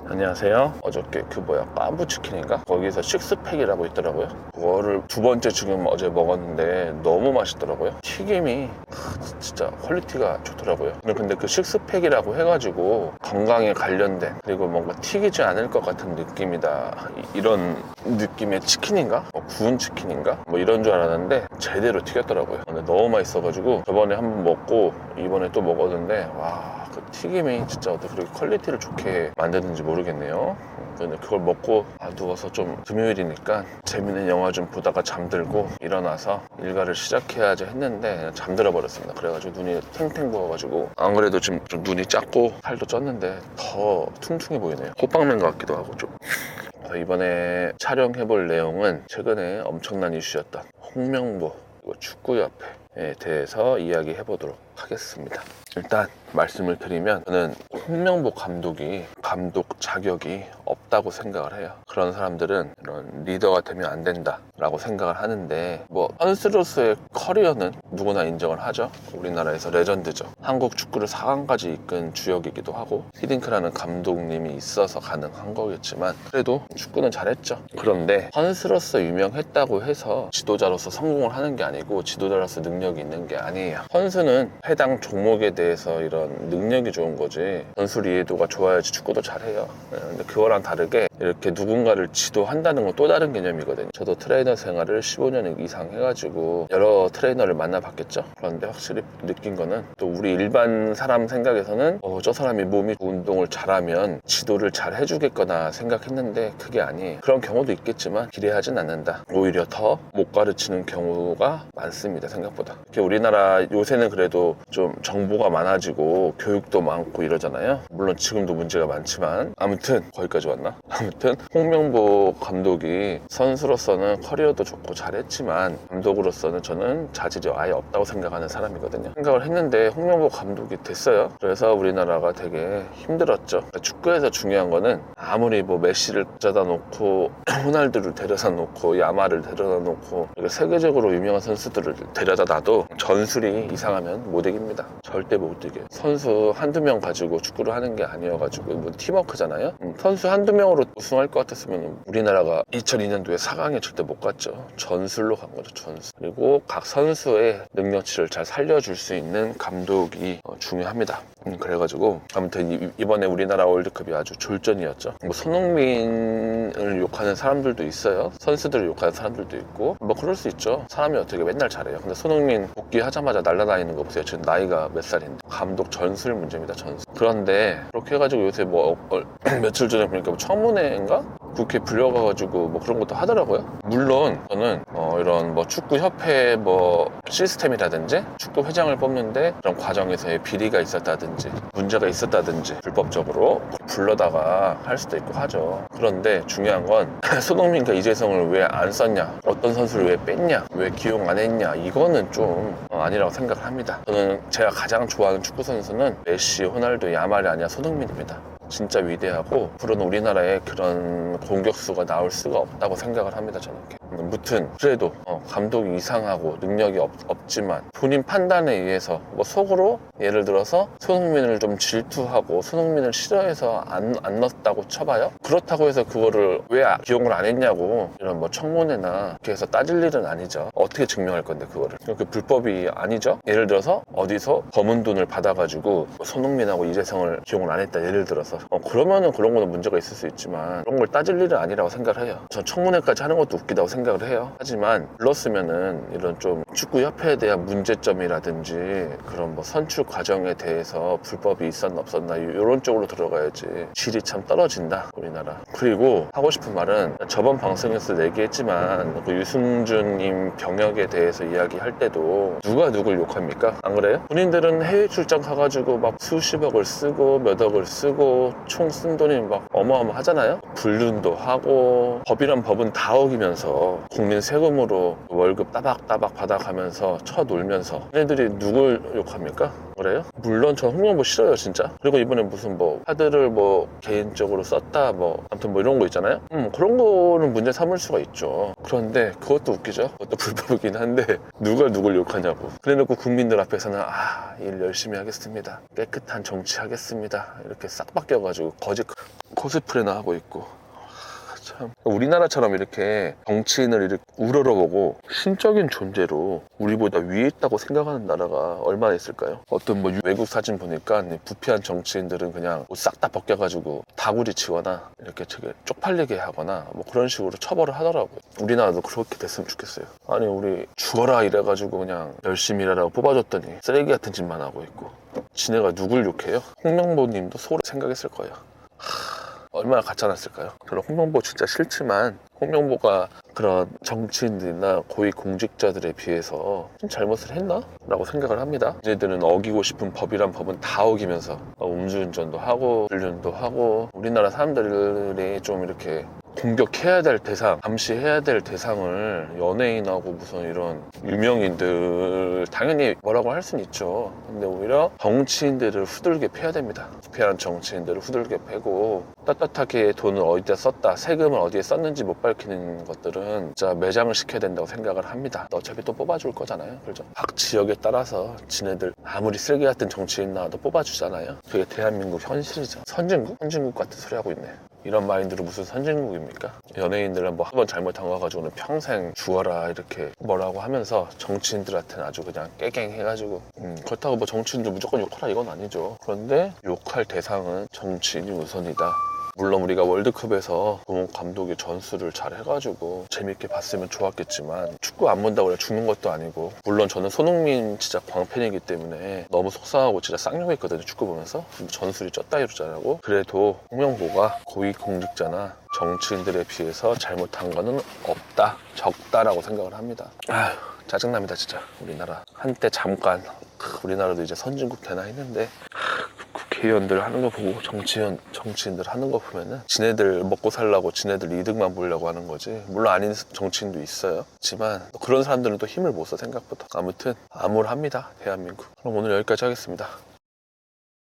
안녕하세요. 어저께 깐부치킨인가? 거기서 식스팩이라고 있더라고요. 그거를 두 번째 지금 어제 먹었는데 너무 맛있더라고요. 튀김이 진짜 퀄리티가 좋더라고요. 근데 그 식스팩이라고 해가지고 건강에 관련된, 그리고 뭔가 튀기지 않을 것 같은 느낌이다, 이런 느낌의 치킨인가? 구운 치킨인가? 이런 줄 알았는데 제대로 튀겼더라고요. 근데 너무 맛있어가지고 저번에 한번 먹고 이번에 또 먹었는데 와, 그 튀김이 진짜 어떻게 그렇게 퀄리티를 좋게 만드는지 모르겠네요. 근데 그걸 먹고 누워서 좀 금요일이니까 재밌는 영화 좀 보다가 잠들고 일어나서 일과를 시작해야지 했는데 그냥 잠들어 버렸습니다. 그래가지고 눈이 탱탱 부어가지고, 안 그래도 지금 좀 눈이 작고 살도 쪘는데 더 퉁퉁해 보이네요. 호빵맨 같기도 하고 좀. 이번에 촬영해볼 내용은 최근에 엄청난 이슈였던 홍명보 축구협회에 대해서 이야기해보도록 하겠습니다. 일단 말씀을 드리면 저는 홍명보 감독이 감독 자격이 없다고 생각을 해요. 그런 사람들은 이런 리더가 되면 안 된다 라고 생각을 하는데, 선수로서의 커리어는 누구나 인정을 하죠. 우리나라에서 레전드죠. 한국 축구를 4강까지 이끈 주역이기도 하고 히딩크라는 감독님이 있어서 가능한 거겠지만 그래도 축구는 잘했죠. 그런데 선수로서 유명했다고 해서 지도자로서 성공을 하는 게 아니고 지도자로서 능력이 있는 게 아니에요. 선수는 해당 종목에 대해서 이런 능력이 좋은 거지, 전술 이해도가 좋아야지 축구도 잘해요. 근데 그거랑 다르게 이렇게 누군가를 지도한다는 건 또 다른 개념이거든요. 저도 트레이너 생활을 15년 이상 해가지고 여러 트레이너를 만나봤겠죠. 그런데 확실히 느낀 거는, 또 우리 일반 사람 생각에서는 저 사람이 몸이 운동을 잘하면 지도를 잘 해주겠거나 생각했는데 그게 아니에요. 그런 경우도 있겠지만 기대하진 않는다. 오히려 더 못 가르치는 경우가 많습니다. 생각보다. 이렇게 우리나라 요새는 그래도 좀 정보가 많아지고 교육도 많고 이러잖아요. 물론 지금도 문제가 많지만 아무튼 거기까지 왔나? 아무튼 홍명보 감독이 선수로서는 커리어도 좋고 잘했지만 감독으로서는 저는 자질이 아예 없다고 생각하는 사람이거든요. 생각을 했는데 홍명보 감독이 됐어요. 그래서 우리나라가 되게 힘들었죠. 그러니까 축구에서 중요한 거는 아무리 메시를 데려다 놓고 호날두를 데려다 놓고 야마를 데려다 놓고 세계적으로 유명한 선수들을 데려다 놔도 전술이 이상하면 못 이깁니다. 절대 못 이겨요. 선수 한두 명 가지고 축구를 하는 게 아니어가지고 팀워크잖아요. 선수 한두 명으로 우승할 것 같았으면 우리나라가 2002년도에 4강에 절대 못 갔죠. 전술로 간 거죠. 전술. 그리고 각 선수의 능력치를 잘 살려줄 수 있는 감독이 중요합니다. 그래가지고 아무튼 이번에 우리나라 월드컵이 아주 졸전이었죠. 손흥민을 욕하는 사람들도 있어요. 선수들을 욕하는 사람들도 있고 그럴 수 있죠. 사람이 어떻게 맨날 잘해요. 근데 손흥민 복귀하자마자 날아다니는 거 보세요. 지금 나이가 몇 살인데. 감독 전술 문제입니다. 전술. 그런데 그렇게 해가지고 요새 며칠 전에 보니까 청문회인가? 국회 불려가가지고 그런 것도 하더라고요. 물론 저는 이런 축구협회 시스템이라든지 축구 회장을 뽑는데 그런 과정에서의 비리가 있었다든지 문제가 있었다든지 불법적으로 불러다가 할 수도 있고 하죠. 그런데 중요한 건 손흥민과 이재성을 왜 안 썼냐, 어떤 선수를 왜 뺐냐, 왜 기용 안 했냐, 이거는 좀 아니라고 생각을 합니다. 저는 제가 가장 좋아하는 축구 선수는 메시, 호날두, 야말이 아니라 손흥민입니다. 진짜 위대하고 앞으로는 우리나라에 그런 공격수가 나올 수가 없다고 생각을 합니다. 저는. 무튼 그래도 감독이 이상하고 능력이 없지만 본인 판단에 의해서 속으로 예를 들어서 손흥민을 좀 질투하고 손흥민을 싫어해서 안 넣었다고 쳐봐요. 그렇다고 해서 그거를 왜 기용을 안 했냐고 이런 청문회나 이렇게 해서 따질 일은 아니죠. 어떻게 증명할 건데 그거를. 그 불법이 아니죠. 예를 들어서 어디서 검은 돈을 받아가지고 손흥민하고 이재성을 기용을 안 했다, 예를 들어서 그러면은 그런 거는 문제가 있을 수 있지만 그런 걸 따질 일은 아니라고 생각을 해요. 전 청문회까지 하는 것도 웃기다고 생각을 해요. 하지만 불렀으면은 이런 좀 축구협회에 대한 문제점이라든지 그런 선출 과정에 대해서 불법이 있었나 없었나 이런 쪽으로 들어가야지. 질이 참 떨어진다 우리나라. 그리고 하고 싶은 말은 저번 방송에서 얘기했지만 유승준님 병역에 대해서 이야기할 때도 누가 누굴 욕합니까? 안 그래요? 본인들은 해외 출장 가가지고 수십억을 쓰고 몇 억을 쓰고 총 쓴 돈이 어마어마하잖아요. 불륜도 하고 법이란 법은 다 어기면서 나라에서 국민 세금으로 월급 따박따박 받아가면서 쳐놀면서 얘네들이 누굴 욕합니까? 그래요? 물론 전 홍명보 싫어요 진짜. 그리고 이번에 무슨 뭐 카드를 뭐 개인적으로 썼다 뭐 아무튼 뭐 이런 거 있잖아요. 그런 거는 문제 삼을 수가 있죠. 그런데 그것도 웃기죠. 그것도 불법이긴 한데 누가 누굴 욕하냐고. 그래놓고 국민들 앞에서는 일 열심히 하겠습니다, 깨끗한 정치 하겠습니다 이렇게 싹 바뀌어가지고 거짓 코스프레나 하고 있고. 참 우리나라처럼 이렇게 정치인을 이렇게 우러러보고 신적인 존재로 우리보다 위에 있다고 생각하는 나라가 얼마나 있을까요? 어떤 뭐 외국 사진 보니까 부패한 정치인들은 그냥 싹 다 벗겨가지고 다구리 치거나 이렇게 되게 쪽팔리게 하거나 뭐 그런 식으로 처벌을 하더라고요. 우리나라도 그렇게 됐으면 좋겠어요. 아니 우리 죽어라 이래가지고 그냥 열심히 일하라고 뽑아줬더니 쓰레기 같은 짓만 하고 있고. 지네가 누굴 욕해요? 홍명보 님도 속으로 생각했을 거예요. 얼마나 가짜났을까요? 저는 홍명보 진짜 싫지만 홍명보가 그런 정치인들이나 고위공직자들에 비해서 좀 잘못을 했나? 라고 생각을 합니다. 얘네들은 어기고 싶은 법이란 법은 다 어기면서 음주운전도 하고 불륜도 하고. 우리나라 사람들이 좀 이렇게 공격해야 될 대상, 감시해야 될 대상을 연예인하고 무슨 이런 유명인들 당연히 뭐라고 할 수는 있죠. 근데 오히려 정치인들을 후들게 패야 됩니다. 부패한 정치인들을 후들게 패고 떳떳하게 돈을 어디다 썼다, 세금을 어디에 썼는지 못 밝히는 것들은 진짜 매장을 시켜야 된다고 생각을 합니다. 어차피 또 뽑아줄 거잖아요. 그렇죠? 각 지역에 따라서 지네들 아무리 쓰레기 같은 정치인 나와도 뽑아주잖아요. 그게 대한민국 현실이죠. 선진국? 선진국 같은 소리 하고 있네. 이런 마인드로 무슨 선진국입니까? 연예인들은 뭐 한 번 잘못한 거 가지고는 평생 죽어라 이렇게 뭐라고 하면서 정치인들한테는 아주 그냥 깨갱 해가지고 그렇다고 뭐 정치인들 무조건 욕하라 이건 아니죠. 그런데 욕할 대상은 정치인이 우선이다. 물론 우리가 월드컵에서 고문 감독이 전술을 잘 해가지고 재밌게 봤으면 좋았겠지만 축구 안 본다고 그래 죽는 것도 아니고. 물론 저는 손흥민 진짜 광팬이기 때문에 너무 속상하고 진짜 쌍욕했거든요. 축구 보면서 전술이 쪘다이로 잘하고. 그래도 홍명보가 고위공직자나 정치인들에 비해서 잘못한 거는 없다, 적다라고 생각을 합니다. 짜증납니다 진짜. 우리나라 한때 잠깐 우리나라도 이제 선진국 되나 했는데 국회의원들 하는 거 보고 정치인들 하는 거 보면은 지네들 먹고 살라고 지네들 이득만 보려고 하는 거지. 물론 아닌 정치인도 있어요. 하지만 그런 사람들은 또 힘을 못 써 생각보다. 아무튼 암울합니다 대한민국. 그럼 오늘 여기까지 하겠습니다.